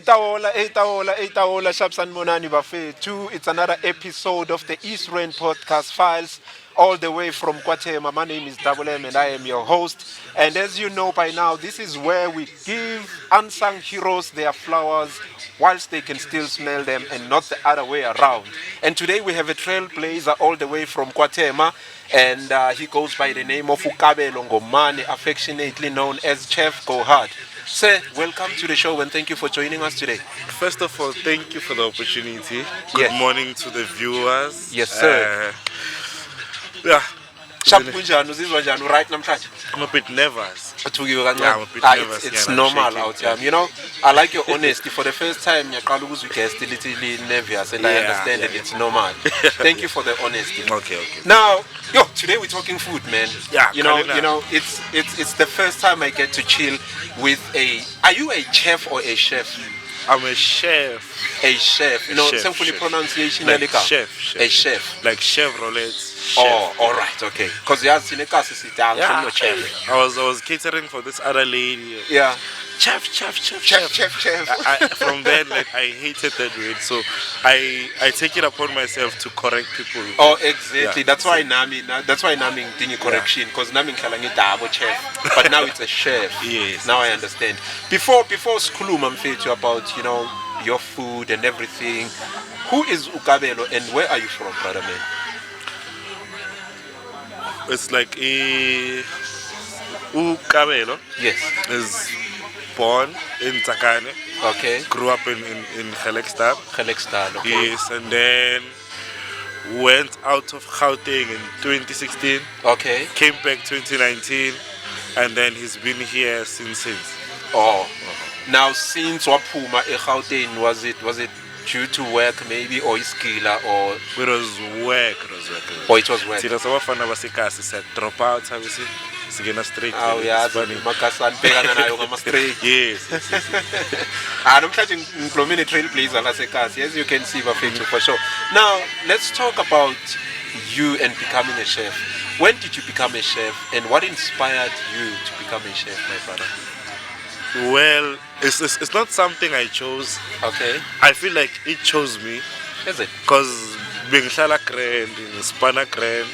Itaola, Shabsan Monani Buffet 2. It's another episode of the East Rain Podcast Files, all the way from Kwatema. My name is Double M and I am your host. And as you know by now, this is where we give unsung heroes their flowers whilst they can still smell them and not the other way around. And today we have a trailblazer all the way from Kwatema, and he goes by the name of Ukabelo Ngomane, affectionately known as Chef GoHard. Sir, welcome to the show and thank you for joining us today. First of all, thank you for the opportunity. Good morning to the viewers. Yes, sir. I'm a bit nervous. I'm a bit nervous. It's normal out here. You know, I like your honesty. For the first time, you're still a little nervous, and I understand that it's normal. Thank you for the honesty. Okay. Now, today we're talking food, man. Yeah, you know, it's the first time I get to chill with a. Are you a chef or a chef? I'm a chef. A chef. You know, simply pronunciation. Like chef. A chef. Like Chevrolet. Oh, all right, okay. Because you have seen a chef. I was catering for this other lady. Yeah. Chef. From then, I hated that word, so I take it upon myself to correct people. Oh, exactly. Yeah. That's why naming didn't correction, because naming kalangi dabo chef, but now it's a chef. Yes. Now I understand. Before school, I'm saying to you about your food and everything. Who is Ukabelo and where are you from, brother man? It's like Ukabelo. Yes. Is born in Takane. Okay. Grew up in Gelekstad. Okay. Yes, and then went out of Gauteng in 2016. Okay. Came back 2019, and then he's been here since. Oh. Now, since Wapuma Gauteng, was it due to work maybe, or iskila, or it was work? Oh, it was work. See, that's what I said. Drop out, have you seen? Straight. Oh, yeah, Makasan straight. Yes. I'm catching implemented trailblazer as you can see for sure. Now, let's talk about you and becoming a chef. When did you become a chef, and what inspired you to become a chef, my brother? Well, it's not something I chose. Okay. I feel like it chose me. Is it? Because being in Spana Crane,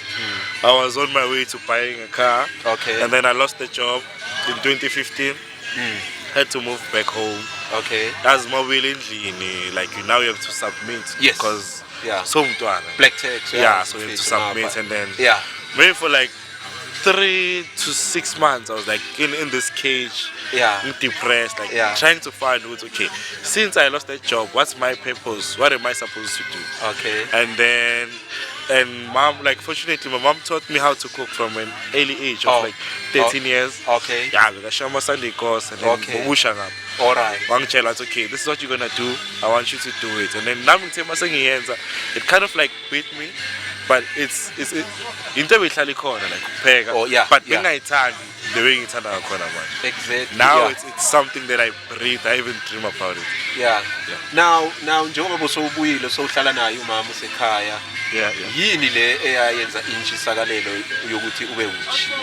I was on my way to buying a car. Okay. And then I lost the job in 2015. Had to move back home. Okay. That's more willingly, like now you have to submit. Yes. Because black tax. Yeah, so you have to submit, and then maybe for like 3 to 6 months I was like in this cage, depressed, trying to find out, okay, since I lost that job, what's my purpose? What am I supposed to do? Okay. And mom, fortunately, my mom taught me how to cook from an early age of 13 years. Okay. Yeah, with a Shama Sunday course, and then all right. Okay, this is what you're gonna do. I want you to do it. And then it kind of beat me. But it's into like pega. Oh yeah. But the way it's exactly. Now it's something that I breathe. I even dream about it. Yeah. Now njengoba sobuyile sohlala naye umama usekhaya. Yini le eyayenza intshisakalelo yokuthi ube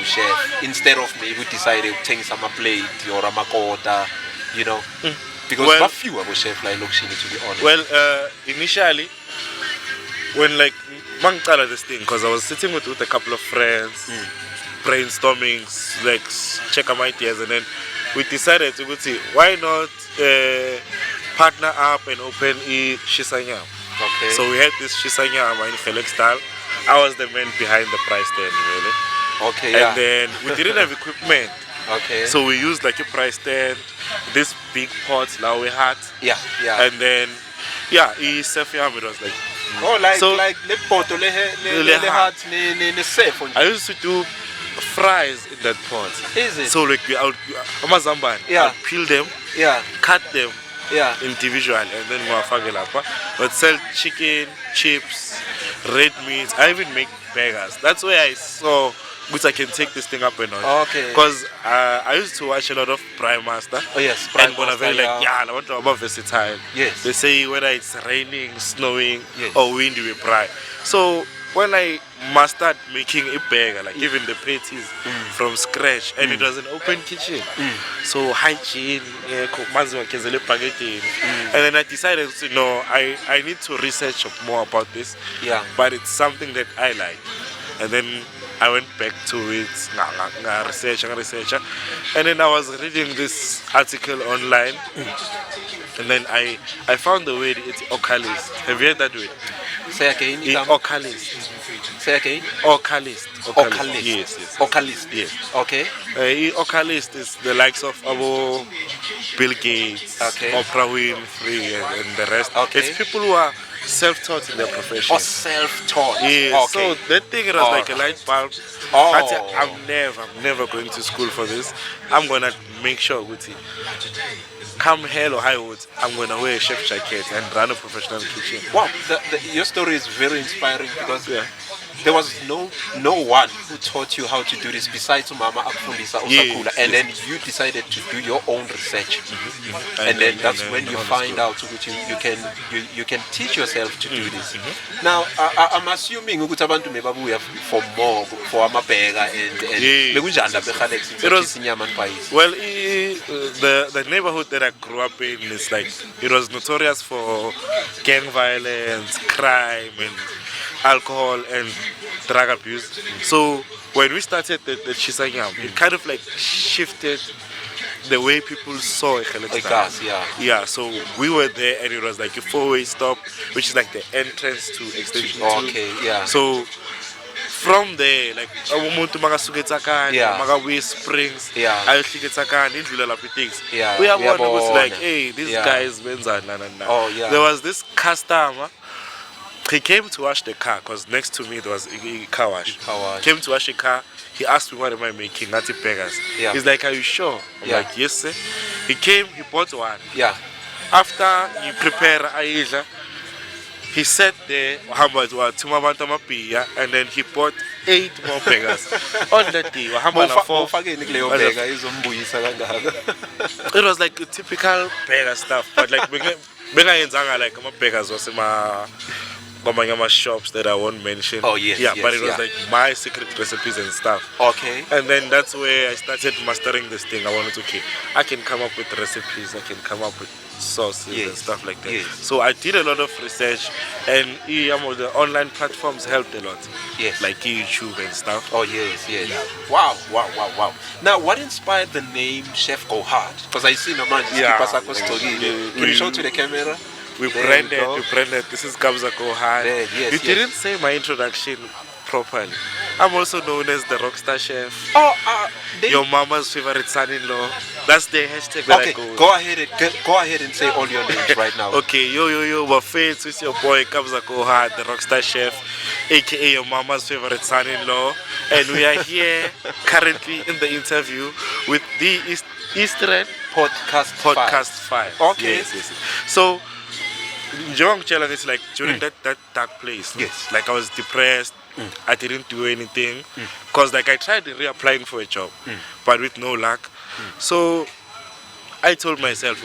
uchef instead of maybe decide ukuthengisa ama plate or amakota, because what few abo chef like lokishini, to be honest. Well, initially when this thing, because I was sitting with a couple of friends, brainstorming, check out my ideas, and then we decided to see why not partner up and open a Shisanyam. Okay. So we had this Shisanyam in Gelekstad. I was the man behind the price stand, really. Okay. And then we didn't have equipment. Okay. So we used a price stand, this big pots now we had. Yeah. And then it was le poto le hat ne safe. I used to do fries in that pot. Is it? So I'll peel them, cut them individually, and then but sell chicken, chips, red meat. I even make burgers. That's where I saw which I can take this thing up and on. Okay. Because I used to watch a lot of Prime Master. Oh yes, Prime Master. And I want to be versatile. Yes. They say whether it's raining, snowing, or windy, we fry. So when I must start making a burger, like even the patties from scratch, and it was an open kitchen. So hygiene, and then I decided, I need to research more about this. Yeah. But it's something that I like, and then I went back to it, research, and then I was reading this article online, and then I found the word, it's ocalist. Have you heard that word? Say again. Ocalist. Say again. Ocalist. Ocalist. Yes. Ocalist. Yes. Okay. Ocalist is the likes of Bill Gates, Okay. Oprah Winfrey, and the rest. Okay. It's people who are self-taught in their profession. Or self-taught. Yes. Okay. So that thing, it was like a light bulb. Oh. I said, I'm never going to school for this. I'm gonna make sure, Guti, come hell or high woods, I'm gonna wear a chef jacket and run a professional kitchen. Wow, your story is very inspiring because there was no one who taught you how to do this besides Mama Akfundisa Osakula, and then you decided to do your own research, and then that's when you find out that you can teach yourself to do this. Now I'm assuming ukuthi abantu mebabuya for more for amabheka and bekunjani lapha eGalaxy inyama and well, the neighborhood that I grew up in is like, it was notorious for gang violence, crime, and alcohol and drug abuse. So when we started the Chisanyam, it kind of like shifted the way people saw Ekas, yeah, so we were there, and it was like a four-way stop, which is like the entrance to Extension 2. Okay, yeah. So from there, like umuntu makasuka eTsakani, makabuya Springs, ayohlika eTsakani, indlula lapho things. Uyabona ukuthi like, hey, these guys benzani na. Oh, yeah. There was this customer. He came to wash the car because next to me there was a car wash. Came to wash the car. He asked me, what am I making? Natty burgers. He's like, are you sure? I'm like, yes, sir. He came, he bought one. After he prepared Aisha, he sat there, and then he bought 8 more burgers. On that day, it was like a typical burger stuff, but like, like burgers was my shops that I won't mention. Oh yes, but it was like my secret recipes and stuff. Okay. And then that's where I started mastering this thing. I wanted, I can come up with recipes, I can come up with sauces and stuff like that. So I did a lot of research, and the online platforms helped a lot. Yes. Like YouTube and stuff. Oh yes. Wow. Now, what inspired the name Chef GoHard? Because I see no man Can you show to the camera? We branded. This is Kabza GoHard. You didn't say my introduction properly. I'm also known as the Rockstar Chef. Your mama's favorite son-in-law. That's the hashtag that I go. Go ahead and say all your names right now. Okay, yo, Buffets with your boy Kabza GoHard, the Rockstar Chef, aka your mama's favorite son-in-law, and we are here currently in the interview with the Eastern Podcast 5. Okay. Yes. So. It's like during that dark place. Yes. Like I was depressed. I didn't do anything because like I tried reapplying for a job, but with no luck. So I told myself,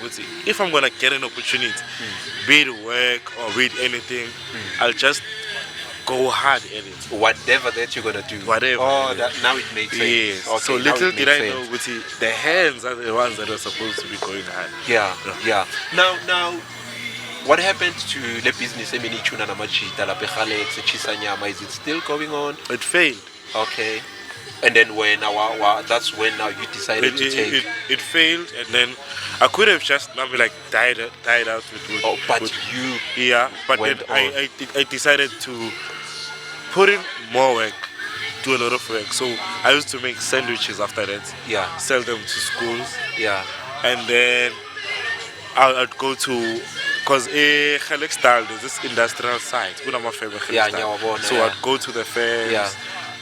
if I'm gonna get an opportunity, be it work or be it anything, I'll just go hard at it. Whatever that you're gonna do. Whatever. Now it makes sense. Yes. Okay, so little did I know, the hands are the ones that are supposed to be going hard. Yeah. Now. What happened to the business? Is it still going on? It failed. Okay. And then that's when now you decided to take. It failed, and then I could have just now be like died out with. But then I decided to put in more work, do a lot of work. So I used to make sandwiches after that. Sell them to schools. And then I'd go to. Because style, there's this industrial site. One of my favorite So I'd go to the fairs,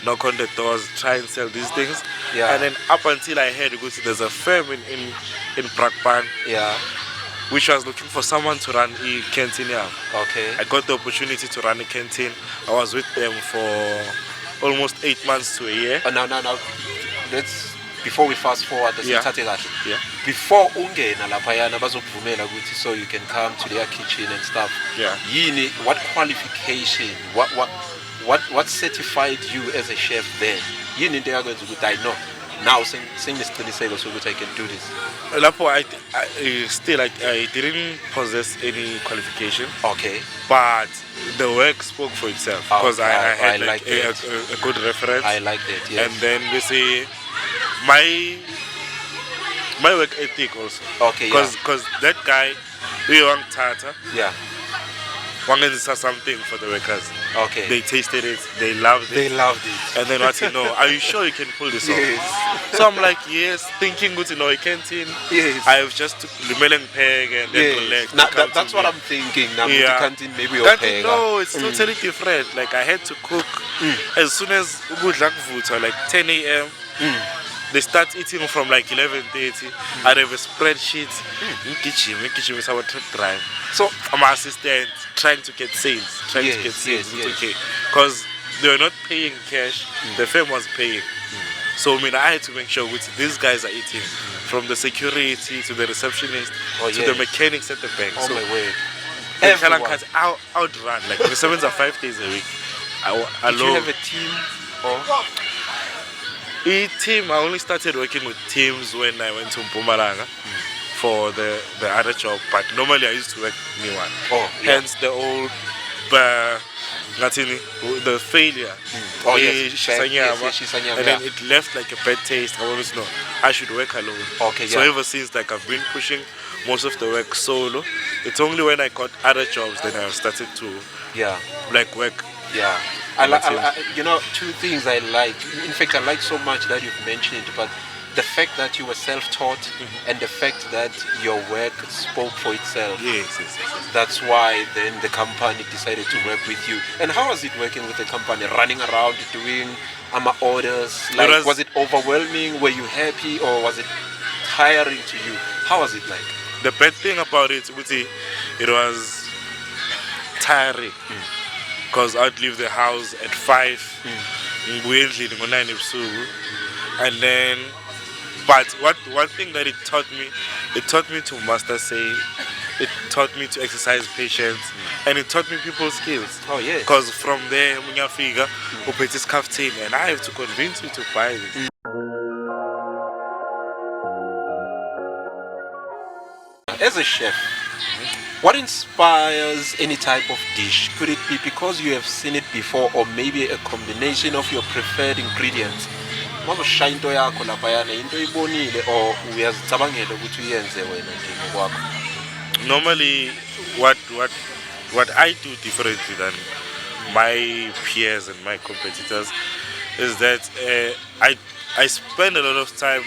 knock on the doors, try and sell these things. And then up until I heard there's a firm in Brakpan, which was looking for someone to run a canteen. Okay. I got the opportunity to run a canteen. I was with them for almost 8 months to a year. No. Let's before we fast forward, before ungena laphayana bazokuvumela ukuthi so you can come to their kitchen and stuff. What qualification, what what certified you as a chef then? You need to go to I know. Now sing this so I can do this. Lapo, I didn't possess any qualification. Okay. But the work spoke for itself because I had like a good reference. I like that, yes. And then we say my work ethic also. Okay, Because that guy, we want Tata. Yeah. Wanted to say something for the workers. Okay. They tasted it, they loved it. They loved it. And then what you know, are you sure you can pull this Yes. off? So I'm like, yes, thinking good, you can't in. Yes. I have just the melon peg and then Yes. collect. That's what I'm thinking. Now Yeah. canteen maybe Canteen, no, it's totally different. Like I had to cook as soon as like 10 a.m. They start eating from like 11:30. I have a spreadsheet. In kitchen is our truck drive. So I'm an assistant trying to get sales. Yes. Okay. Because they were not paying cash, the firm was paying. So I had to make sure which these guys are eating. From the security to the receptionist to the mechanics at the bank. Oh so my word. Everyone can outrun. Like the 7 are 5 days a week. Did you have a team? Or? I only started working with teams when I went to Mpumalanga for the other job, but normally I used to work me one. Hence the old the failure. And then it left like a bad taste. I always know I should work alone. So ever since like I've been pushing most of the work solo. It's only when I got other jobs that I started to work. Yeah. Two things I like. In fact, I like so much that you've mentioned, but the fact that you were self-taught and the fact that your work spoke for itself. Yes. That's why then the company decided to work with you. And how was it working with the company? Running around doing orders? Like, was it overwhelming? Were you happy or was it tiring to you? How was it like? The bad thing about it was tiring. Because I'd leave the house at 5, and then, but one thing that it taught me to master say, it taught me to exercise patience, and it taught me people's skills. Oh yeah. Because from there, when you figure, and I have to convince you to buy this. As a chef, what inspires any type of dish? Could it be because you have seen it before, or maybe a combination of your preferred ingredients? Or Normally, what I do differently than my peers and my competitors is that I spend a lot of time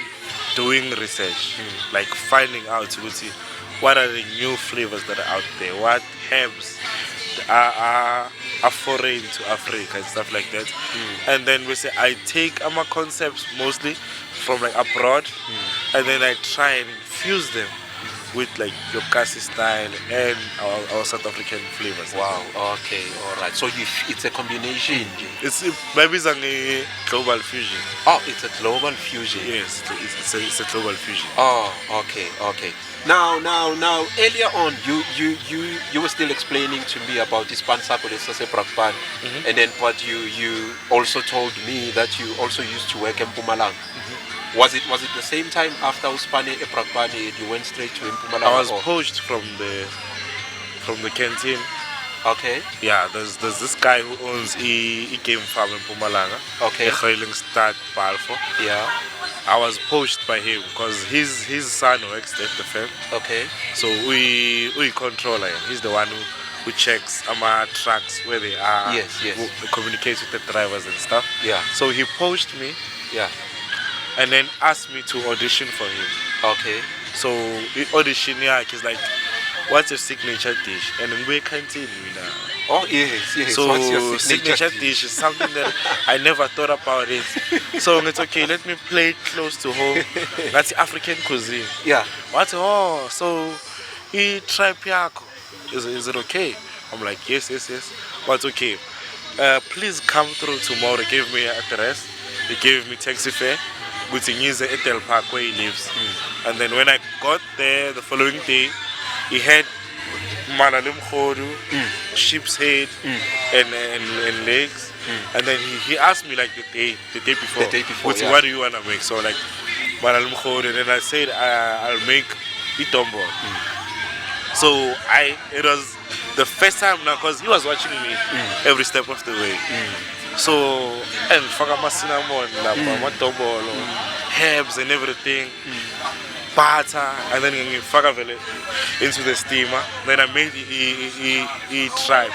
doing research, like finding out what are the new flavors that are out there, what herbs are foreign to Africa and stuff like that. And then we say I take my concepts mostly from like abroad, and then I try and infuse them with like your Kasi style and our South African flavors. Wow, okay, alright. So it's a combination. It's maybe a global fusion. Oh, it's a global fusion. Yes, it's a global fusion. Oh, okay. Now, earlier on, you were still explaining to me about this pansako, and then what you also told me that you also used to work in Mpumalanga. Was it the same time after Uspane Eprakbani you went straight to Mpumalanga? I was poached from the canteen. Okay. Yeah, there's this guy who owns a game farm in Mpumalanga. Okay. Stad Balfo. Yeah. I was poached by him because his son works at the firm. Okay. So we control him. He's the one who checks our trucks where they are. Yes. Who communicates with the drivers and stuff. Yeah. So he poached me. Yeah. And then asked me to audition for him. Okay. So he auditioned, he's like, what's your signature dish? And we canteen now. Oh yes. So what's your signature dish is something that I never thought about it. So it's okay, let me play it close to home. That's African cuisine. Yeah. So he tried piako. Is it okay? I'm like, yes. But okay. Please come through tomorrow. He gave me an address. He gave me taxi fare. Good thing is at El Park where he lives. And then when I got there the following day, he had malalim khodu, sheep's head, and legs. And then he asked me like the day before. The day before, Kuti, yeah. what do you wanna make? So like malalim khodu, and then I said I'll make itombo. So it was the first time now because he was watching me every step of the way. So and faka cinnamon, herbs and everything, butter, and then faka into the steamer. Then I made the tribe,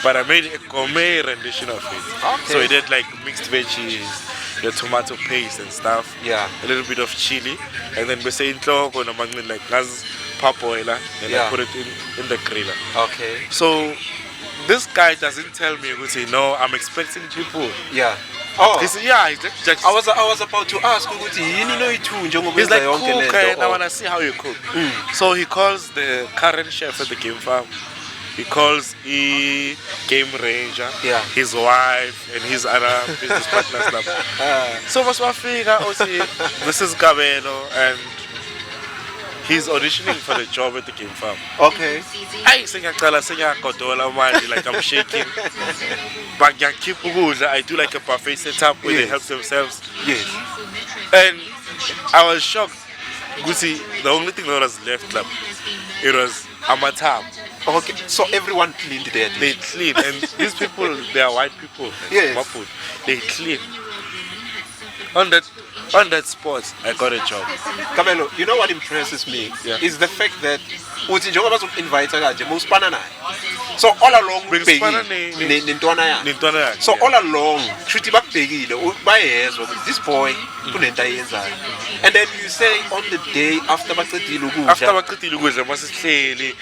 but I made a gourmet rendition of it. Okay. So it had like mixed veggies, the tomato paste and stuff. Yeah. A little bit of chili, and then we say in like gas papoila, and I put it in the griller. Okay. So this guy doesn't tell me, no, I'm expecting people. Yeah. Oh. He said, yeah, just, I was about to ask ukuthi yini noyithu njengoba he's like, yonke cook, lento. and I want to see how you cook. So he calls the current chef at the game farm. He calls the game ranger, his wife, and his other business partners. So this is Gabelo, and he's auditioning for the job at the game farm. Okay. Like I'm shaking. But I do like a buffet setup where they help themselves. Yes. And I was shocked. Gucci, the only thing that was left, it was amatam. Okay. So everyone cleaned their dish. They clean, and these people, they are white people. Yes. Maput. They clean. On that spot, I got a job. Camelo, you know what impresses me is the fact that uthi njengoba bazokuvite kanje muspana naye. So all along Bengisipana nentwana yakhe. Nentwana yakhe, So all along shuthi bakubhekile bayezwa ukuthi this boy kunento ayenzayo. And then you say on the day after baqedile ukudla.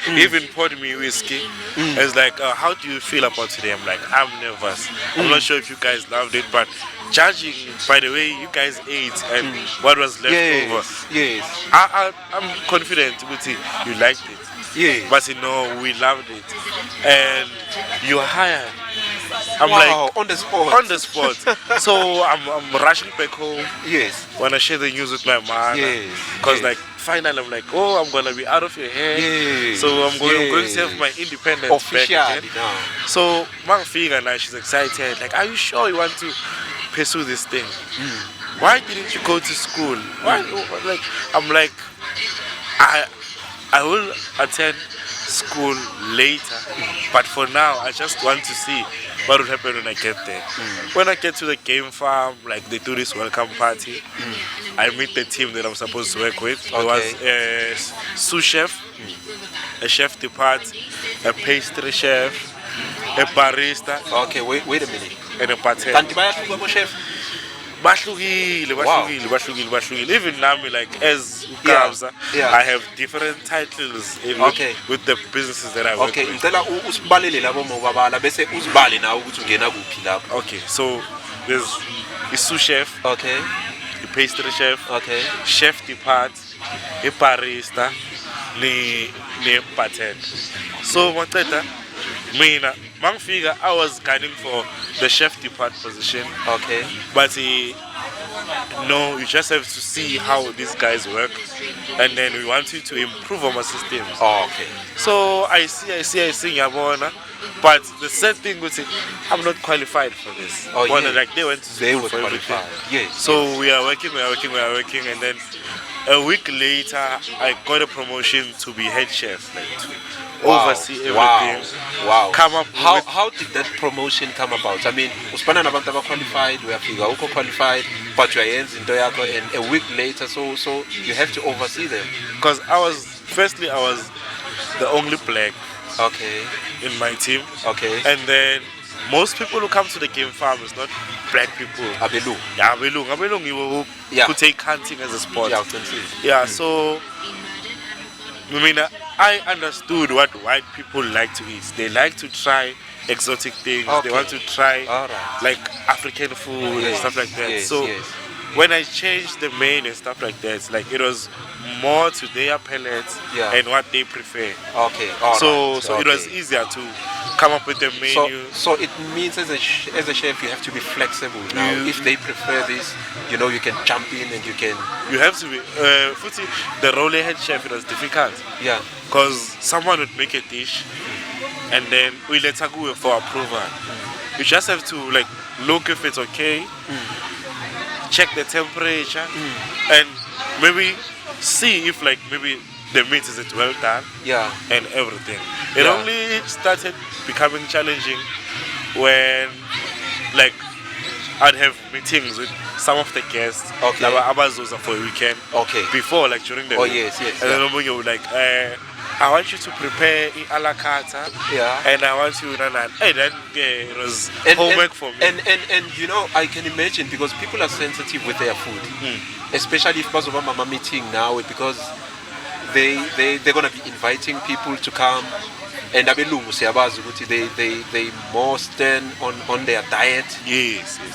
He even poured me whiskey. It's like, how do you feel about today? I'm like, I'm nervous. I'm not sure if you guys loved it, but judging by the way you guys ate and what was left over, Yes. I'm confident you liked it. Yes. But we loved it. And you hired. I'm like on the spot. On the spot. So I'm rushing back home. Yes. When I share the news with my mom. Yes. Because like finally I'm like, I'm gonna be out of your head. Yes. So I'm going to have my independence officially back again. now. So Mang Figa now she's excited. Like, are you sure you want to pursue this thing? Why didn't you go to school? Why? Like, I'm like, I will attend school later, but for now I just want to see what will happen when I get there. When I get to the game farm, like they do this welcome party, I meet the team that I'm supposed to work with. There was a sous chef, a chef de pâte, a pastry chef, a barista. Okay, wait a minute. And a bartender. Kanti bayahluka bo chef? Bahlukile. Even now, like as Ukabza, I have different titles with the businesses that I work with. Ngicela usibalele labo mobabala bese uzibale nawe ukuthi ungena kuphi lapho. Okay, so there's a sous chef, a pastry chef, chef de pâte, a barista, ne bartender. So maqeda mina mangifika I was gunning for the chef de pâte position. But no, you just have to see how these guys work, and then we want you to improve our systems. So I see, Yabona, but the sad thing was I'm not qualified for this. Like they went to school for everything. So we are working, and then a week later I got a promotion to be head chef, like to oversee everything. Wow. Come up how did that promotion come about? I mean, uspana nabantu abaqqualified, uyafika uko qualified, but you are in yakho, and a week later, so you have to oversee them. Because I was the only black in my team. And then most people who come to the game farm is not black people. Abelung. Yeah, Abelung who take hunting as a sport. So I mean, I understood what white people like to eat. They like to try exotic things. They want to try like African food and stuff like that. When I changed the menu and stuff like that, like it was more to their palates and what they prefer. So it was easier to come up with the menu. So it means as a chef you have to be flexible now. If they prefer this, you can jump in and you can. You have to be. The role head chef, it was difficult. Because someone would make a dish and then we let her go for approval. You just have to like look if it's okay, check the temperature, and maybe see if like maybe the meat is it well done, and everything. It only started becoming challenging when like I'd have meetings with some of the guests, like abazoza for a weekend, before like during the week. And then when you like, I want you to prepare a la carte, and I want you hey, then it was homework for me. And you know, I can imagine because people are sensitive with their food, especially if Bazoba Mama meeting now, because they're gonna be inviting people to come, and they more stand on their diet,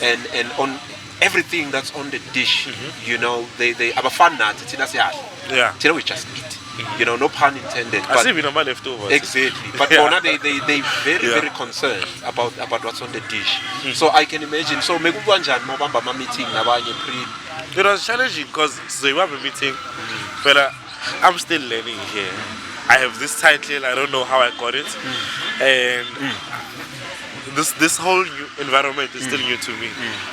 and on everything that's on the dish. You know, they have a fun night. We just eat. You know, no pun intended. But leftovers. Exactly. But they very concerned about what's on the dish. So I can imagine. So meeting it was challenging because so you have a meeting, but I'm still learning here. I have this title, I don't know how I got it, and this whole new environment is still new to me.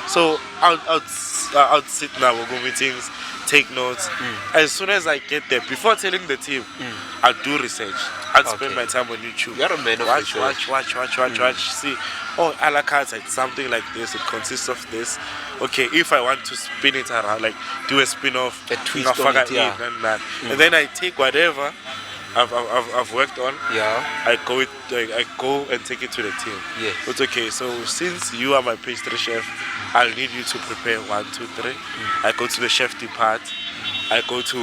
So I'll sit now, we'll go meetings, take notes. As soon as I get there, before telling the team, I'll do research. I'll spend my time on YouTube. You're a man of watch. See, oh, a la carte, it's something like this. It consists of this. Okay, if I want to spin it around, like do a spin-off, a twist on it, and that, and then I take whatever I've worked on. I go and take it to the team. It's okay. So since you are my pastry chef, I'll need you to prepare 1, 2, 3. I go to the chef depart. I go to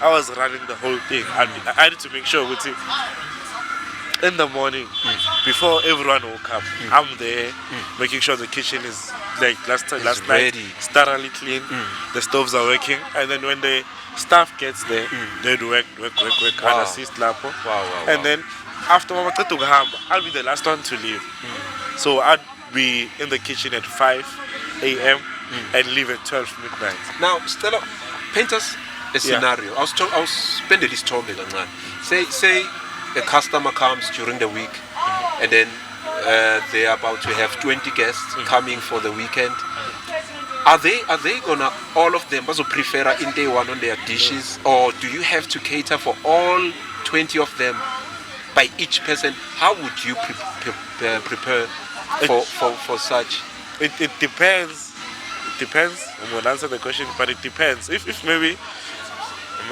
I was running the whole thing. I had to make sure with it. In the morning, before everyone woke up, I'm there making sure the kitchen is like last night thoroughly clean. The stoves are working, and then when the staff gets there, they'd work and assist Lapo. And then after Mama Tatuga, I'll be the last one to leave. So I'd be in the kitchen at 5 a.m. and leave at 12 midnight. Now, Stella, paint us a scenario. I was spending this topic on that. Say a customer comes during the week, and then they're about to have 20 guests coming for the weekend. Are they gonna all of them also prefer in day one on their dishes, or do you have to cater for all 20 of them by each person? How would you prepare for such? It depends. It depends. I'm gonna answer the question, but it depends. If maybe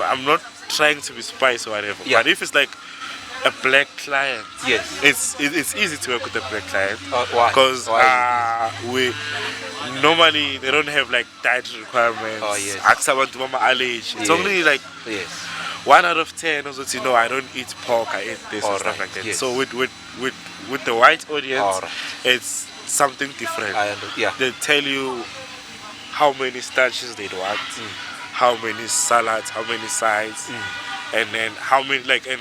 I'm not trying to be spicy or whatever, but if it's like a black client, it's easy to work with a black client because we normally they don't have like dietary requirements. It's only like 1 out of 10 also, no, I don't eat pork, I eat this and stuff like that. So with the white audience, it's something different. They tell you how many starches they want, how many salads, how many sides, and then how many and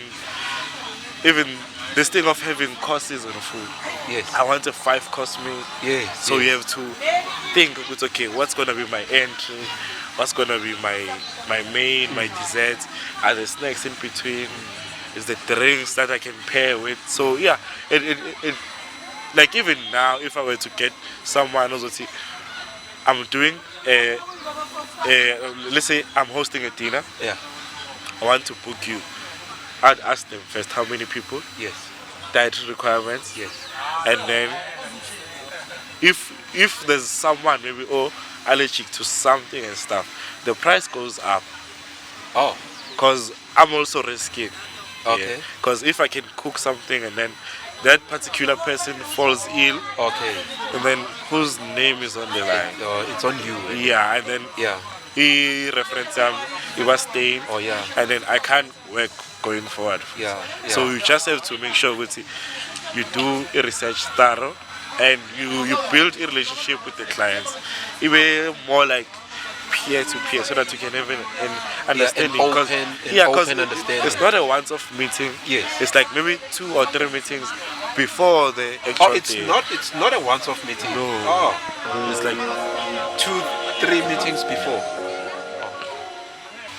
even this thing of having courses on food. I want a 5-course meal. So you have to think, it's okay, what's gonna be my entry? What's gonna be my main, my dessert? Are there snacks in between? Is the drinks that I can pair with? So yeah, it like even now, if I were to get someone also, I'm doing let's say I'm hosting a dinner. I want to book you. I'd ask them first how many people, dietary requirements, and then if there's someone maybe allergic to something and stuff, the price goes up. Because I'm also risking. Because if I can cook something and then that particular person falls ill, and then whose name is on the line? It's on you. And then he reference he was staying, and then I can't work going forward. So you just have to make sure with you do a research thorough, and you build a relationship with the clients. Even more like peer-to-peer, so that you can have an understanding. Open understanding. It's not a once-off meeting. It's like maybe 2 or 3 meetings before the actual day. It's not a once-off meeting. No. It's like 2-3 meetings before.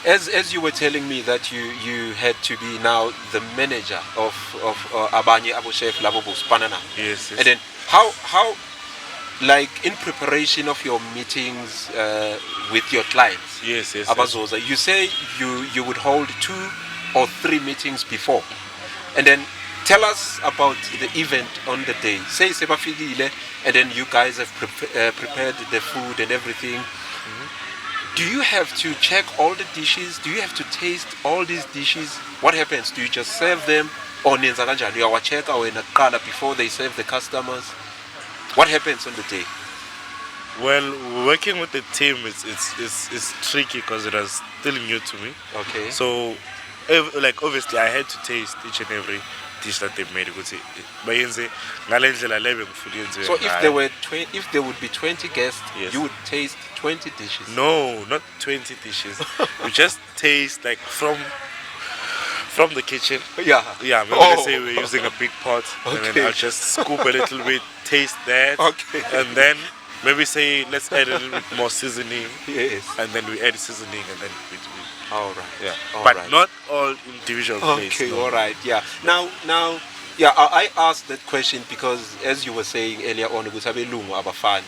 as you were telling me that you had to be now the manager of abanye abo chef labo bospanana. Yes, yes. And then how like in preparation of your meetings with your clients. Yes, yes. Abazoza, you say you would hold 2 or 3 meetings before, and then tell us about the event on the day. Say sebafigile, and then you guys have prepared the food and everything. Do you have to check all the dishes? Do you have to taste all these dishes? What happens? Do you just serve them, or nenza kanjani? You check awena before they serve the customers? What happens on the day? Well, working with the team it's tricky because it was still new to me. Okay. So, like obviously, I had to taste each and every dish that they made. So if there would be 20 guests, yes, you would taste 20 dishes. No, not 20 dishes. You just taste like from the kitchen. Yeah. Yeah, maybe let's say we're using a big pot, and Okay. then I'll just scoop a little bit, taste that, Okay. and then maybe say let's add a little bit more seasoning, Yes. and then we add seasoning, and then we All right. yeah. All But right. not all individual plates. Okay. No. All right. Yeah. Now. Yeah, I asked that question because, as you were saying earlier on, ukuthi abelungu abafani,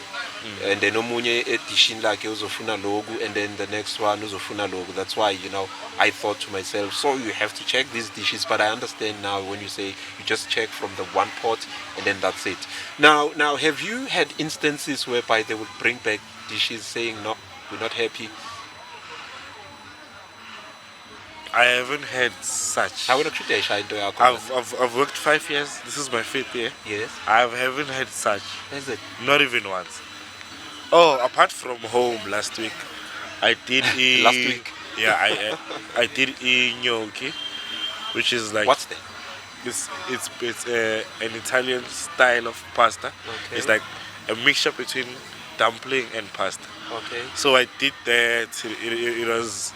and then omunye edishini lakhe uzofuna logu, and then the next one uzofuna logu. That's why I thought to myself, so you have to check these dishes. But I understand now when you say you just check from the one pot, and then that's it. Now, have you had instances whereby they would bring back dishes saying no, we're not happy? I haven't had such. I've worked 5 years. This is my 5th year. Yes. I haven't had such. Is it? Not even once. Oh, apart from home last week, I did eat. Last week? Yeah, I did eat gnocchi, which is like. What's that? It's an Italian style of pasta. Okay. It's like a mixture between dumpling and pasta. Okay. So I did that. It was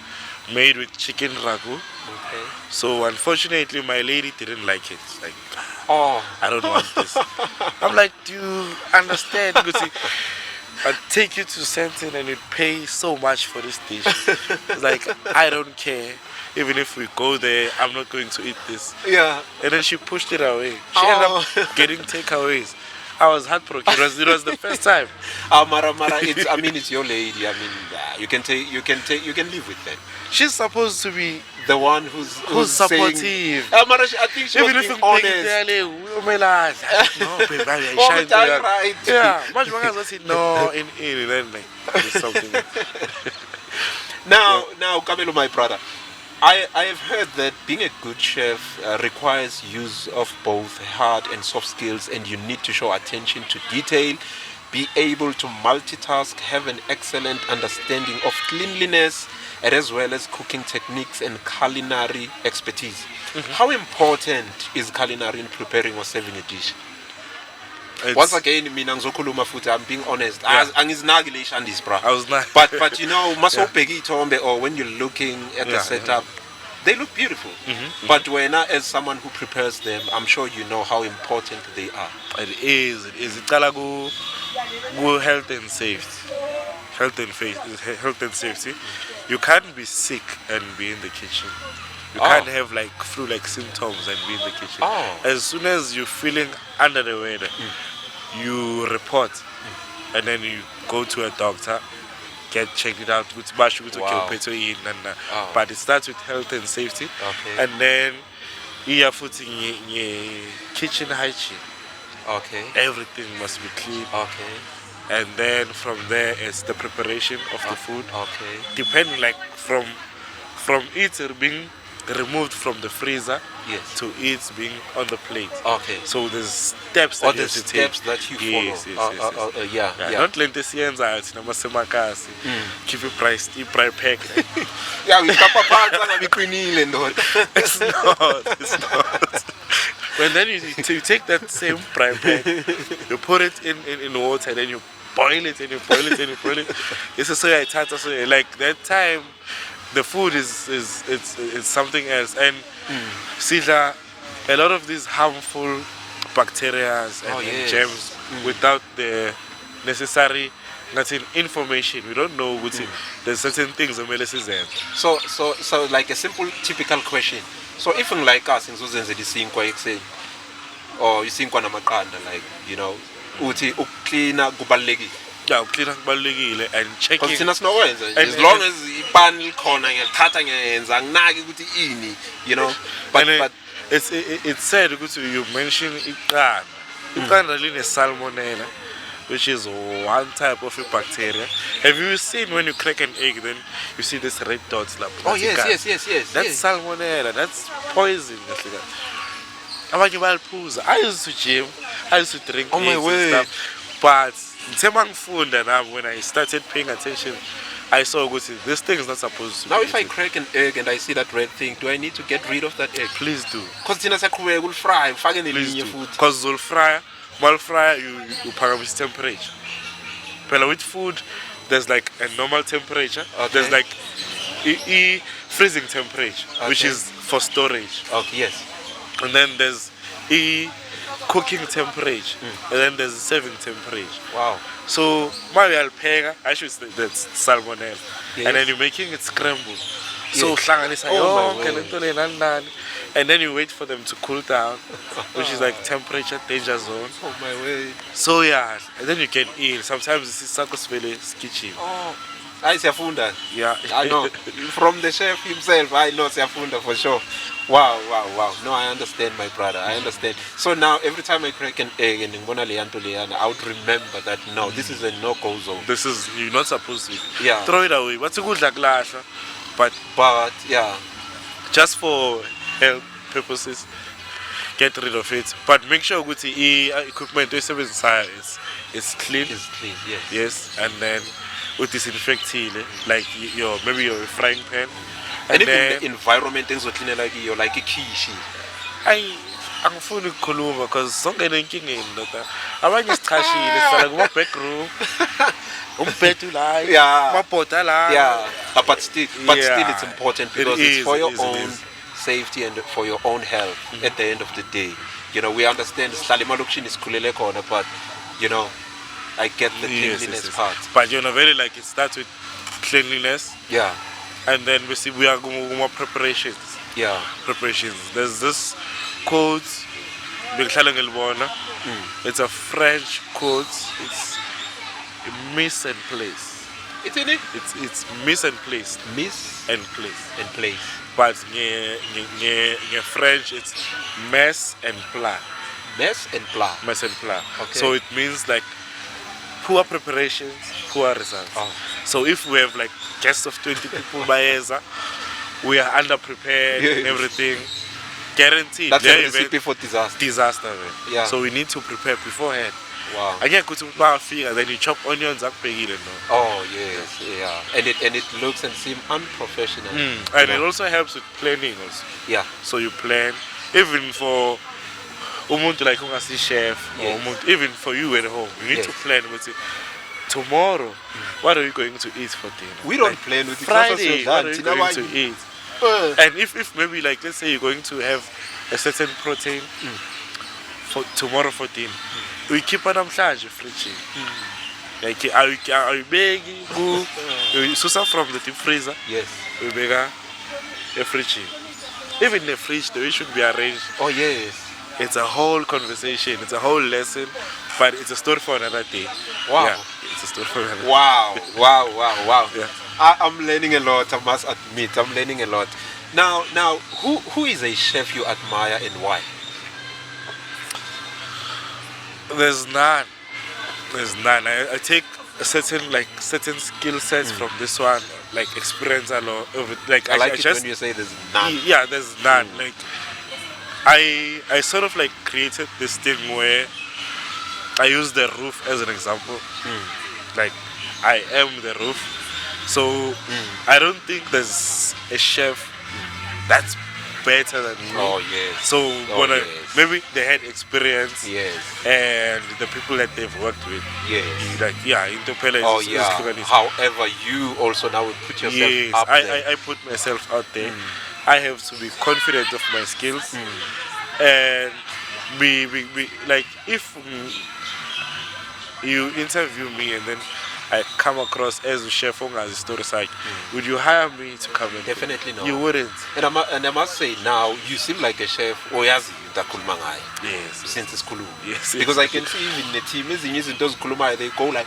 made with chicken ragu. Okay. So unfortunately, my lady didn't like it. Like, Oh. I don't want this. I'm like, do you understand? Because I take you to Sentin and you pay so much for this dish. It's like, I don't care. Even if we go there, I'm not going to eat this. Yeah. And then she pushed it away. She ended up getting takeaways. I was heartbroken. It was the first time. Mara, it's your lady. You can live with that. She's supposed to be The one who's supportive. saying, Mara, I think she even was if being you honest. no, babe, I Oh, shine that's there. right. Yeah, much more as I say no in and then like do something. Now, Kamelo, my brother, I have heard that being a good chef requires use of both hard and soft skills, and you need to show attention to detail, be able to multitask, have an excellent understanding of cleanliness, and as well as cooking techniques and culinary expertise. How important is culinary in preparing or serving a dish? Once again, mina ngizokhuluma futhi, I'm being honest. Angizinaki le ishandis, bro. I was not. But masopegi ithombe, or when you're looking at the setup, they look beautiful. But when as someone who prepares them, I'm sure you know how important they are. It is. Iqala ku health and safety. Health and safety. You can't be sick and be in the kitchen. You can't have like flu-like symptoms and be in the kitchen. Oh. As soon as you're feeling under the weather, you report, and then you go to a doctor, get checked out with Wow. But it starts with health and safety, Okay. and then you are putting kitchen hygiene. Okay. Everything must be clean, Okay. and then from there it's the preparation of the food. Okay. Depending like from it being removed from the freezer Yes. to it being on the plate. Okay. So there's steps that Or you the have to steps take. that you follow. Yes. Yeah. Not lentesiyenza thina masemakasi. Keep it price, pack. Yeah, we tapa pants and we ndoda. It's not. When then you take that same fry pack, you put it in water, and then you boil it and you boil it and you boil it. It's a soya tata soya. Like that time, the food is something else. And sidla, a lot of these harmful bacteria and germs without the necessary that's in information. We don't know what there's certain things that So like a simple typical question. So if like us in Susan's isinkwa exeni or isinkwa namaqanda, like, you know, uthi ukucleana kubalulekile. yeah, clean kubalulekile and checking. Because thina sinokwenza as long as ipan likhona ngiyathatha ngiyenza anginaki ukuthi ini, you know. But it's said ukuthi you mention iqanda. Iqanda line salmonella, which is one type of a bacteria. Have you seen when you crack an egg, then you see this red dots? Like, oh yes. That's salmonella. That's poison. Abanye bayaliphuza. I used to gym. I used to drink eggs and stuff. But when I started paying attention, I saw this thing is not supposed to. Now, if I crack an egg and I see that red thing, do I need to get rid of that egg? Please do. Because will fry. Please do. Because you'll fry. While fry, you parameter temperature. But with food, there's like a normal temperature. Okay. There's like freezing temperature, which is for storage. Okay, yes. And then there's cooking temperature, and then there's serving temperature. Wow. So my alpega, I should say that's salmonella, yes. And then you're making it scrambled. Yes. So and then you wait for them to cool down, which is like temperature danger zone. Oh my way. So yeah, and then you can eat. Sometimes this is Sakosvele's kitchen. Oh, I Siafunda. Yeah, I know. From the chef himself, I know Siafunda for sure. Wow. No, I understand, my brother. I understand. So now, every time I crack an egg and I would remember that no, this is a no-go zone. This is, you're not supposed to. Yeah. Throw it away. What's a good like but yeah, just for health purposes, get rid of it. But make sure good equipment is clean. It's clean. Yes. Yes, and then with disinfect like maybe your frying pan. And even the environment is clean like you're like a kishi. I'm fully Koluma because some kind of king in that. I want just trashy. It's like one back room. Yeah. But still it's important because it's for your own safety and for your own health at the end of the day. You know, we understand Salima Lukshin is kulele corner, but you know, I get the cleanliness part. But very like it starts with cleanliness. Yeah. And then we are going more preparations. Yeah. Preparations. There's this quote. It's a French quote. It's miss and place. It's in it? It's miss and place. Miss and place. And place. But in French it's mess and plat. Mess and plat. Mess and plat. Okay. So it means like poor preparations, poor results. Oh. So if we have like guests of 20 people by Eza, we are underprepared and everything. Guaranteed. That's a recipe for disaster. Disaster, man. Yeah. So we need to prepare beforehand. Wow. I can't go to and then you chop onions up. Oh yes, yeah. And it looks and seems unprofessional. And it also helps with planning also. Yeah. So you plan even for umuntu like ungasi chef or umuntu, even for you at home. You need to plan with it. Tomorrow, what are you going to eat for dinner? We don't plan with it. Friday, what are you going to eat? And if maybe like let's say you're going to have a certain protein for tomorrow for dinner, we keep on fridge. Like are you begging? So from the deep freezer. Yes. We beg a fridge. Even the fridge, the way it should be arranged. Oh yes. It's a whole conversation. It's a whole lesson, but it's a story for another day. Wow. Yeah, it's a story for another day. Wow. Yeah. I'm learning a lot, I must admit. I'm learning a lot. Now, who is a chef you admire and why? There's none. I take a certain skill sets from this one, like experience a lot of it. Like I like it when you say there's none. Yeah, there's none. Like I sort of like created this thing where I use the roof as an example. Like I am the roof. So I don't think there's a chef that's better than me. Oh yes. So maybe they had experience. Yes. And the people that they've worked with. Yes. Like into Pele. Oh yeah. However, you also now will put yourself up there. I put myself out there. I have to be confident of my skills. And we like if you interview me and then I come across as a chef ongazi story side, would you hire me to come and Definitely no. You wouldn't. And I must say now, you seem like a chef. Oyazi utakhuluma ngayo. Yes. Since it's kuluma. Yes. Because I can see even the team ezinye izinto ezikhulumayo they go like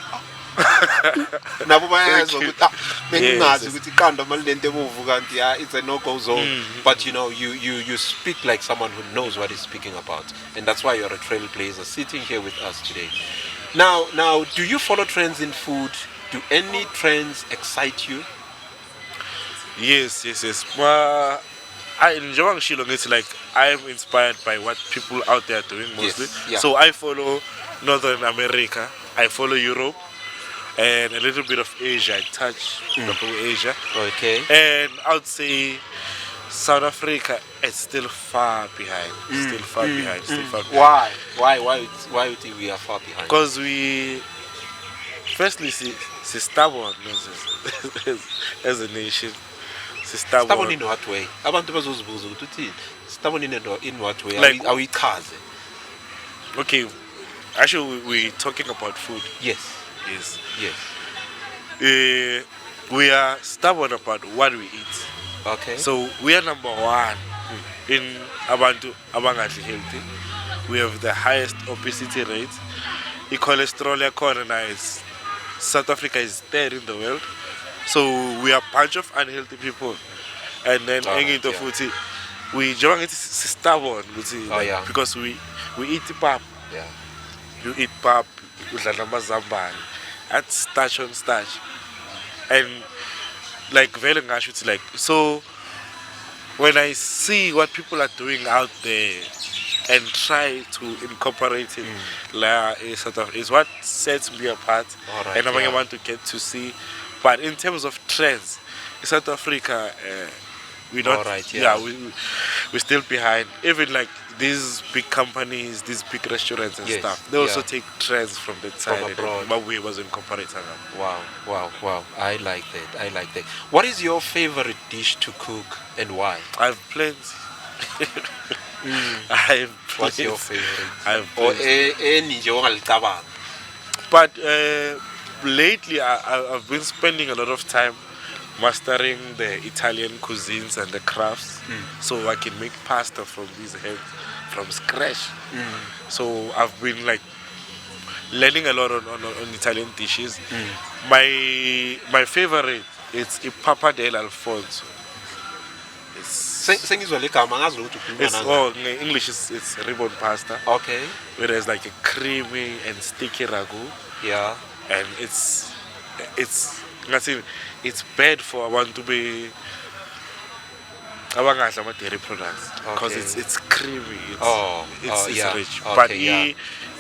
nabo bayazwa ukuthi bengingazi ukuthi iqanda malilento ebovu kanti it's a no-go zone. But you know, you speak like someone who knows what he's speaking about, and that's why you're a trailblazer sitting here with us today. Now, do you follow trends in food? Do any trends excite you? Yes. Njengoba ngishilo ngithi like I am inspired by what people out there are doing mostly. Yes, yeah. So I follow Northern America, I follow Europe, and a little bit of Asia. I touch the whole Asia. Okay. And I would say South Africa is still far behind. Still far behind. Why? Why you think we are far behind? Because we, firstly, see stubborn as a nation. Stubborn in what way? Abantu bazozibuza ukuthi uthini? Stubborn in what way? Like, are we chaze? Okay, actually we're talking about food. Yes. We are stubborn about what we eat. Okay. So we are number one in abantu abangadli healthy. We have the highest obesity rate. The cholesterol yakhona is South Africa is third in the world. So we are a bunch of unhealthy people. And then futhi we njengoba ngithi stubborn because we eat pap. Yeah. You eat pap, udla namazambane. That's starch on starch. And like vele ngasho uthi like, so when I see what people are doing out there and try to incorporate it sort of is what sets me apart. Right, and I want to get to see. But in terms of trends, in South Africa, we're not. We're still behind. Even like these big companies, these big restaurants and stuff, they also take trends from that side. From abroad. But we wasn't incorporating them. Wow. I like that. What is your favorite dish to cook and why? I've plenty. What's your favorite? But lately, I've been spending a lot of time mastering the Italian cuisines and the crafts, so I can make pasta from these herbs from scratch. So I've been like learning a lot on Italian dishes. My favorite is Papa del Alfonso. In English it's ribbon pasta. Okay. Whereas like a creamy and sticky ragu. Yeah. And it's bad for one to be dairy products because it's creamy. It's rich. Okay,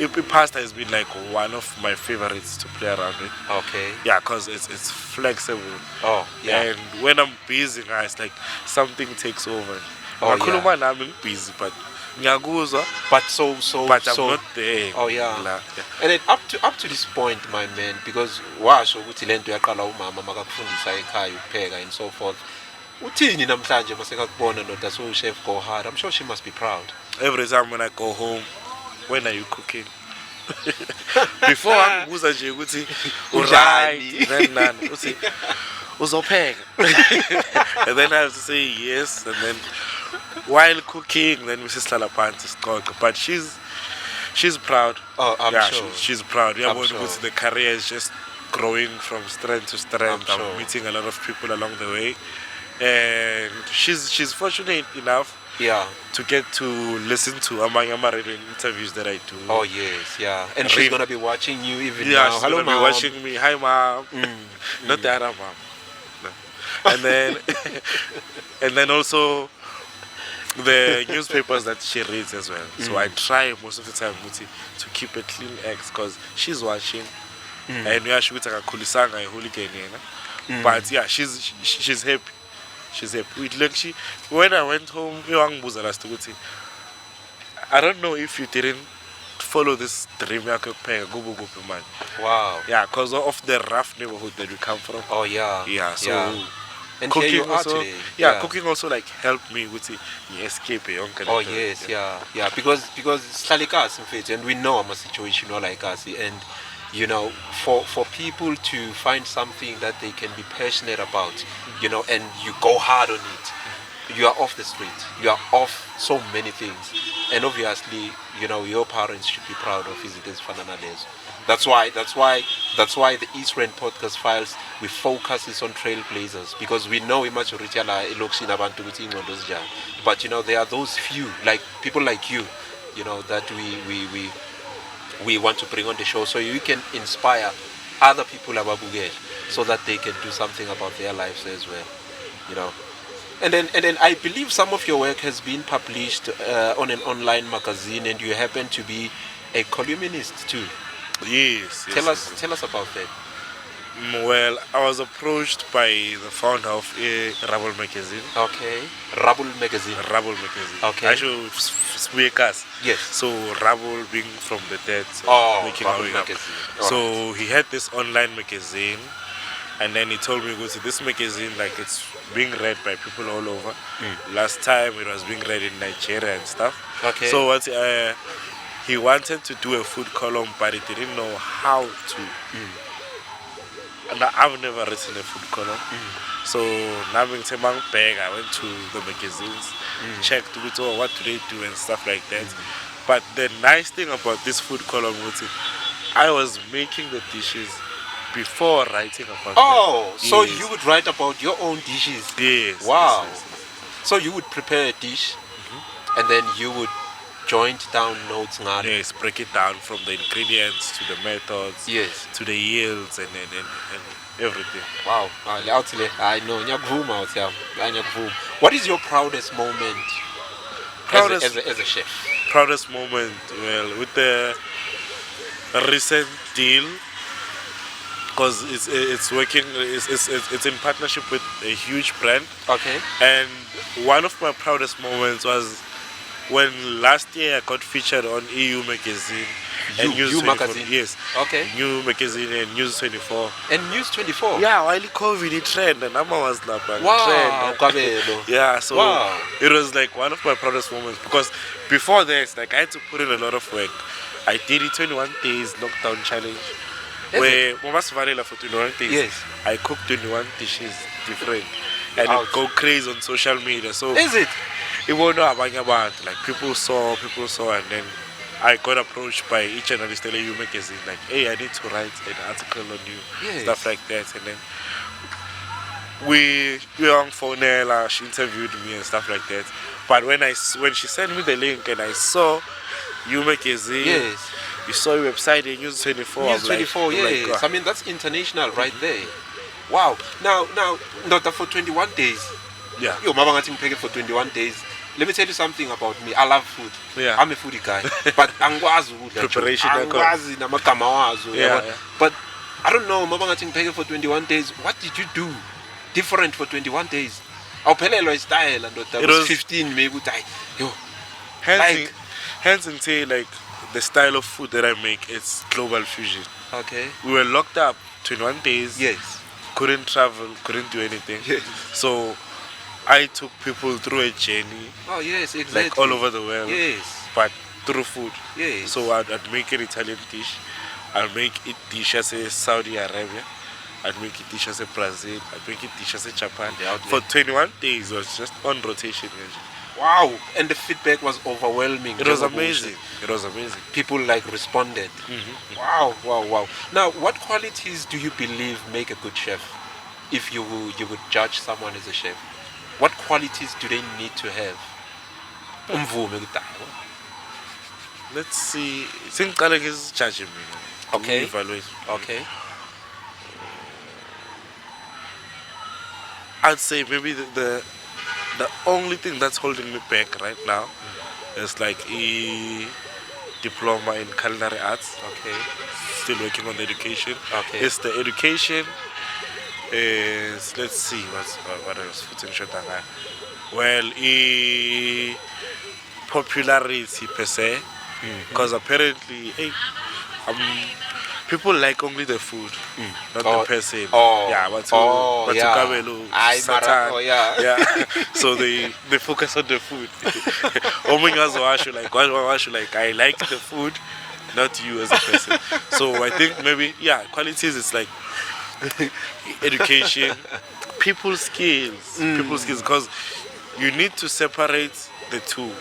but pasta has been like one of my favorites to play around with. Okay. Yeah, because it's flexible. Oh, yeah. And when I'm busy, it's like something takes over. I'm busy, but I'm not there. Oh yeah. And then up to this point, my man, because washo ukuthi lento yaqala umama makakufundisa ekhaya ukupheka and so forth. Uthini namhlanje masekakubona ndoda so Chef GoHard? I'm sure she must be proud. Every time when I go home, when are you cooking? Before angibuza nje ukuthi Unjani? Then nani uthi uzopheka. And then I have to say yes, and then while cooking, then we sihlala phansi siqoqa. But she's proud. Oh, I'm sure. She's proud. I'm sure. The career is just growing from strength to strength. I'm meeting a lot of people along the way, and she's fortunate enough to get to listen to among interviews that I do. Oh yes, yeah. And she's gonna be watching you even now. She's Hello, gonna be watching me. Hi, mom. Not the other mom. No. And then and then also the newspapers that she reads as well. So I try most of the time to keep a clean ex because she's watching. And we are shooting a kulisanga hooligan. But yeah, she's happy. She's happy. When I went home, I don't know if you didn't follow this dream. Wow. Yeah, because of the rough neighborhood that we come from. Oh yeah. Yeah. So. And cooking here you are also, today. Cooking also like helped me with the escape. Oh yes, yeah. Because Slalikas in fact, and we know I'm a situation like us, and you know, for people to find something that they can be passionate about, you know, and you go hard on it, you are off the street, you are off so many things, and obviously, you know, your parents should be proud of Visiting Fananales. That's why the East Rand Podcast Files, we focus is on trailblazers, because we know majority are elokishini abantu ukuthi ingqondo zinjani, but you know, there are those few, like people like you know, that we want to bring on the show, so you can inspire other people ababukele, so that they can do something about their lives as well, you know. And then I believe some of your work has been published on an online magazine, and you happen to be a columnist too. Yes. Tell us about that. Well, I was approached by the founder of Rabble magazine. Okay. Rabble magazine. Rabble magazine. Okay. Actually, Swekas. Yes. So Rabble being from the dead. So making Rabble our way up. magazine. So he had this online magazine, and then he told me, go to this magazine, like it's being read by people all over. Last time it was being read in Nigeria and stuff. Okay. So what he wanted to do a food column, but he didn't know how to. And I've never written a food column. So now I went to the magazines, checked what do they do and stuff like that. But the nice thing about this food column was I was making the dishes before writing about them. So Yes. you would write about your own dishes. Yes. Wow. Yes. So you would prepare a dish, and then you would joint down notes. Yes, break it down from the ingredients to the methods, Yes. to the yields and everything. Wow. I know. What is your proudest moment as a chef? Proudest moment, well, with the recent deal, because it's working, it's in partnership with a huge brand. Okay. And one of my proudest moments was when last year I got featured on EU magazine and News 24. Magazine. Yes. Okay. New magazine and News 24. And News 24. Yeah, while COVID it trend and I'm was like Wow. trend. Yeah, so Wow. it was like one of my proudest moments, because before this, like I had to put in a lot of work. I did it 21 days lockdown challenge. Where Mamas Varela for 21 days. Yes. I cooked 21 dishes different. And Ouch. it go crazy on social media. So Is it? it won't know about like people saw, and then I got approached by each journalist at EU magazine, like, hey, I need to write an article on you, Yes. stuff like that. And then we were on phone, she interviewed me and stuff like that. But when she sent me the link and I saw EU magazine, Yes. you saw your website in News 24. News I'm 24, like, yes. oh my God. I mean, that's international right there. Wow. Now, not for 21 days. Yeah. Yo, mama ngathi ngipheke for 21 days. Let me tell you something about me. I love food. Yeah. I'm a foodie guy. But angikwazi ukudla. Preparation Angikwazi namagama wazo. Yeah, Yabo. yeah. But I don't know, mama ngathi ngipheke for 21 days. What did you do different for 21 days? Awuphelelwa istyle and It was 15 maybe uthi yo. Hence and say, like, the style of food that I make, it's global fusion. Okay. We were locked up 21 days. Yes. Couldn't travel, couldn't do anything. Yes. So I took people through a journey, Oh yes, exactly. like all over the world, Yes. but through food. Yes. So I'd make an Italian dish, I'll make it dish as a Saudi Arabia, I'd make it dish as a Brazil, I'd make it dish as a Japan. The outlet. For 21 days, it was just on rotation. Wow. And the feedback was overwhelming. It was amazing. It was amazing. People like responded. Wow. Now, what qualities do you believe make a good chef? If you would judge someone as a chef, what qualities do they need to have? Umvume kudala. Let's see. Think is judging me. Okay. Evaluate. Okay. I'd say maybe the only thing that's holding me back right now is like a diploma in culinary arts. Okay. Still working on the education. Okay. It's the education is, let's see what else footing shot. Well, popularity per se, because apparently, people like only the food, not the person. Yeah, yeah. So they focus on the food. I like the food, not you as a person. So I think maybe qualities is like education, people skills, because you need to separate the two.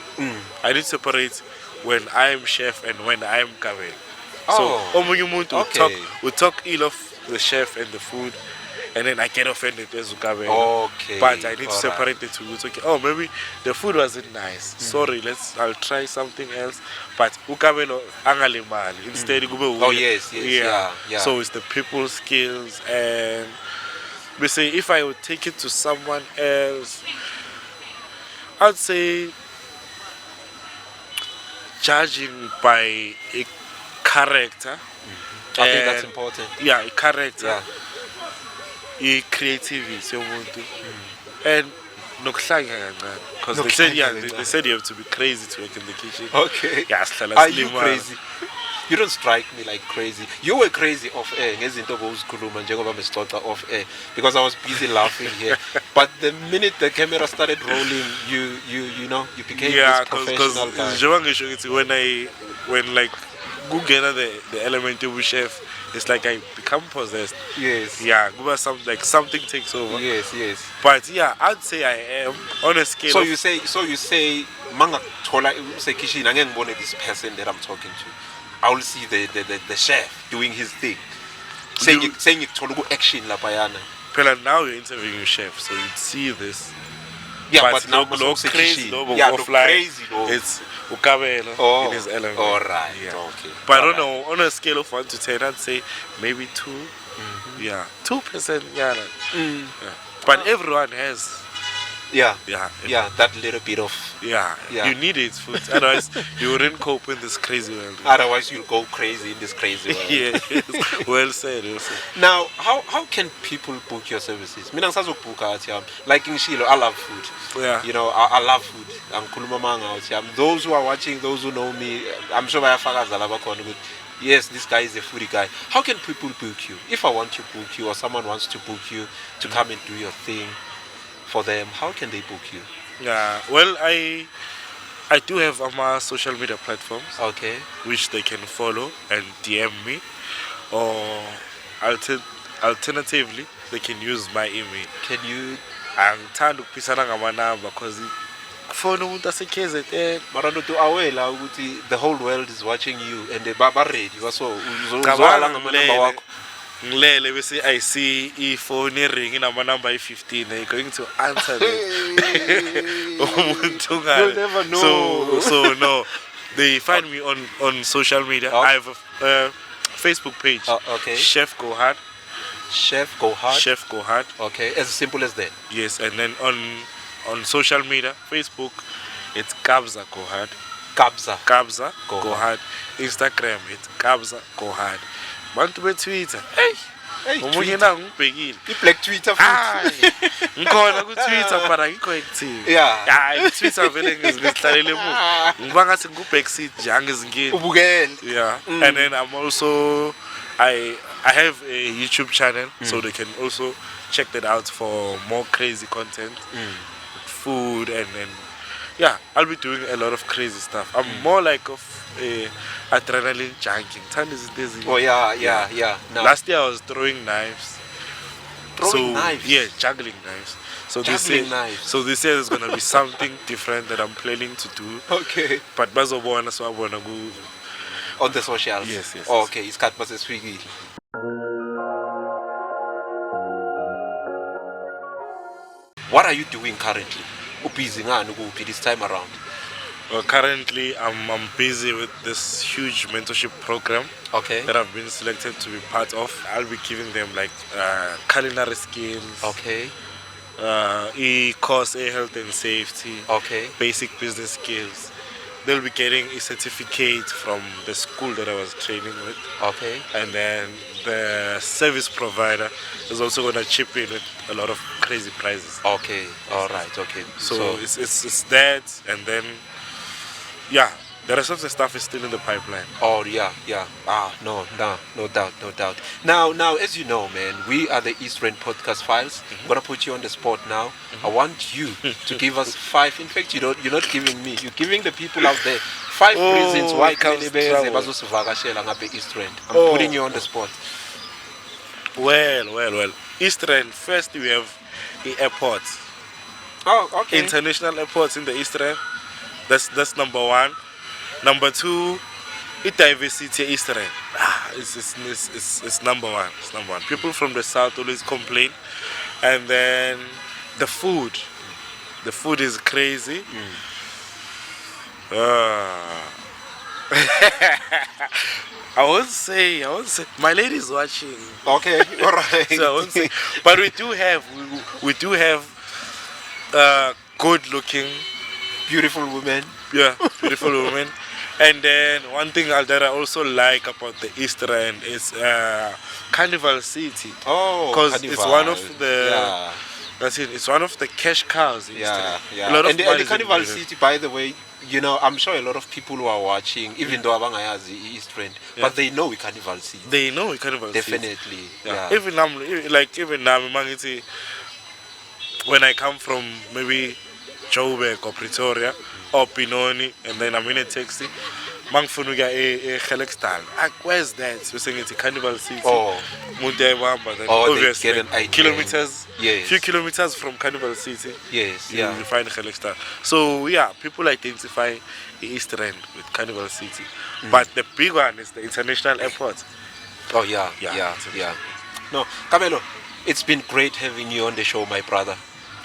I need to separate when I am chef and when I am kabel. So omunye umuntu will talk ill of the chef and the food, and then I get offended as ukabel. But I need to separate the two. It's okay. Oh, maybe the food wasn't nice. Sorry, I'll try something else. But ukabel angalimali instead kube So it's the people skills, and we say if I would take it to someone else, I'd say judging by a character. I think that's important. Yeah, a character. A creativity, and because they said you have to be crazy to work in the kitchen. Okay. Yes, are you crazy? You don't strike me like crazy. You were crazy off air, off air, because I was busy laughing here. But the minute the camera started rolling, you know, you became this professional guy. When like Google the elementary chef, it's like I become possessed. Yes. Yeah, something takes over. Yes. But yeah, I'd say I am on a scale. So you say, manga thola say kitchen angeke ngibone this person that I'm talking to. I will see the chef doing his thing. Saying it action lapayana. Pela, now you're interviewing a chef, so you'd see this. Yeah, but now crazy. Crazy. It's ukabelo in his element. All right. Yeah. Okay. But I don't know, on a scale of 1 to 10, I'd say maybe 2. Yeah, 2%. Yeah. But everyone has. Yeah, that little bit of. Yeah. You need it, food. Otherwise, you wouldn't cope in this crazy world. Otherwise, you'll go crazy in this crazy world. Yes. Well said. Now, how can people book your services? Mina ngisazokubhuka like in Shilo, I love food. Yeah. You know, I love food. Angikhuluma manga uthi those who are watching, those who know me, I'm sure bayafakaza laba khona ukuthi yes, this guy is a foodie guy. How can people book you? If I want to book you or someone wants to book you to come and do your thing for them, how can they book you? Yeah, well, I do have my social media platforms. Okay. Which they can follow and DM me, or alternatively they can use my email. Can you? Angithanda ukupisana ngamanamba because phone umuntu aseKZN mara to awela ukuthi the whole world is watching you and ba ready so uzozwala ngamanamba wakho. Ngilele bese I see phone ring inamanamba i15 are going to answer it. You'll never know. So no, they find me on social media. I have a Facebook page. Okay. Chef GoHard. Chef GoHard. Chef GoHard. Okay, as simple as that. Yes, and then on social media, Facebook, it's Kabza GoHard. Kabza GoHard. Instagram, it's Kabza GoHard. Bantu be Twitter. Hey, Twitter. Ngibhekile. I-black Twitter futhi. Ngikhona ku Twitter but angikho active. Yeah. Twitter vele ngizihlalele emuva. Ngiba ngathi ngu-backseat nje angizingeni. Ubukele. Yeah. And then I'm also I have a YouTube channel, so they can also check that out for more crazy content, food, and yeah, I'll be doing a lot of crazy stuff. I'm more like of a adrenaline junkie. Oh yeah. No. Last year I was throwing knives. Knives? Yeah, juggling knives. So this year there's gonna be something different that I'm planning to do. Okay. But bazobona so I wanna go on the socials. Yes. Okay, it's cut swiggy. What are you doing currently? Busy this time around. Well, currently I'm busy with this huge mentorship program. Okay. That I've been selected to be part of. I'll be giving them like culinary skills. Okay. E-course, health and safety. Okay. Basic business skills. They'll be getting a certificate from the school that I was training with. Okay. And then the service provider is also going to chip in with a lot of crazy prizes. Okay. All right. Okay. So it's that, and then yeah, the rest of the stuff is still in the pipeline. Oh yeah. No doubt. Now, as you know, man, we are the East Rand Podcast Files. I'm gonna put you on the spot now. I want you to give us 5. In fact, you're not giving me. You're giving the people out there 5 reasons why it comes kumele beze trouble. bazosivakashela ngapha East Rand. I'm Oh. putting you on the spot. Well. East Rand, first we have the airport. Oh, okay. International airports in the East Rand. That's number one. Number two, the diversity East Rand. It's number one. It's number one. People from the south always complain. And then the food. The food is crazy. I won't say. My lady's watching. Okay, all right. So I won't say. But we do have good-looking, Beautiful women. beautiful women. And then one thing that I also like about the East Rand is Carnival City. Oh, Because it's one of the Yeah. that's it. It's one of the cash cows. In East Rand. Yeah. A lot of And the money is Carnival in City, by the way, you know, I'm sure a lot of people who are watching, even though abangayazi East Rand, but they know we Carnival City. They know Carnival City. Definitely. Yeah. Even now, mangithi, when I come from maybe Joburg or Pretoria or Pinoni, and then I'm in a taxi, mangifuna ukuya eGelexdal. Where's that? We're saying it's a Carnival City. Oh. But then Oh, they obviously get an idea. kilometers, Yes. few kilometers from Carnival City. Yes, You yeah. will find Gelexdal. So yeah, people identify the East Rand with Carnival City, but the big one is the international airport. Oh, yeah. Yeah. No, Camelo, it's been great having you on the show, my brother.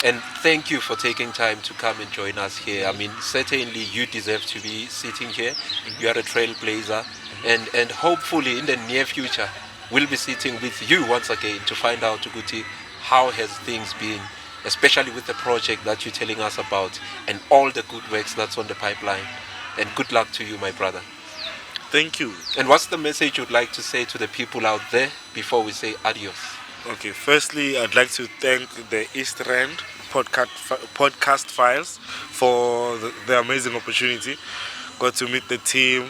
And thank you for taking time to come and join us here. I mean, certainly you deserve to be sitting here. You are a trailblazer. And hopefully in the near future, we'll be sitting with you once again to find out, Tuguti, how has things been, especially with the project that you're telling us about and all the good works that's on the pipeline. And good luck to you, my brother. Thank you. And what's the message you'd like to say to the people out there before we say adios? Okay, firstly, I'd like to thank the East Rand podcast files for the amazing opportunity. Got to meet the team.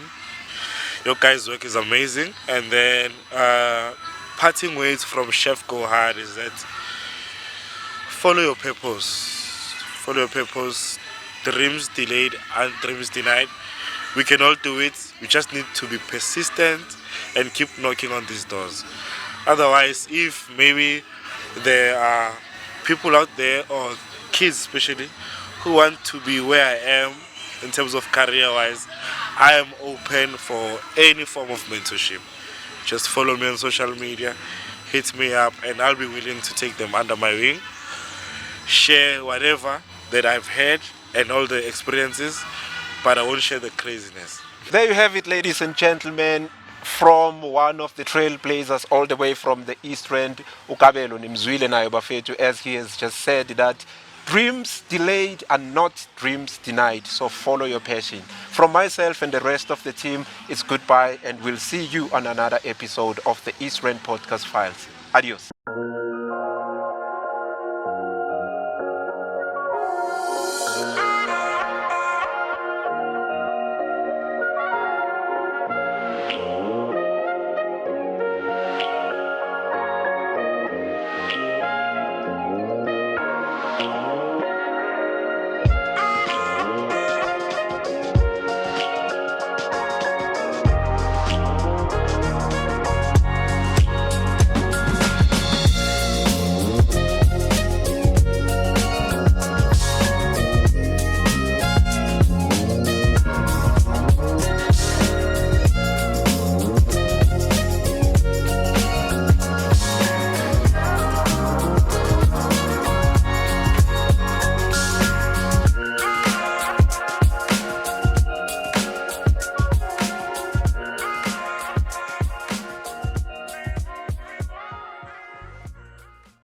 Your guys' work is amazing. And then parting words from Chef GoHard is that follow your purpose. Follow your purpose. Dreams delayed and dreams denied. We can all do it. We just need to be persistent and keep knocking on these doors. Otherwise, if maybe there are people out there, or kids especially, who want to be where I am in terms of career-wise, I am open for any form of mentorship. Just follow me on social media, hit me up, and I'll be willing to take them under my wing, share whatever that I've had and all the experiences, but I won't share the craziness. There you have it, ladies and gentlemen, from one of the trailblazers all the way from the East Rand, Ukabelo Nimzwile nayo bafethu, as he has just said that dreams delayed are not dreams denied. So follow your passion. From myself and the rest of the team, it's goodbye, and we'll see you on another episode of the East Rand Podcast Files. Adios.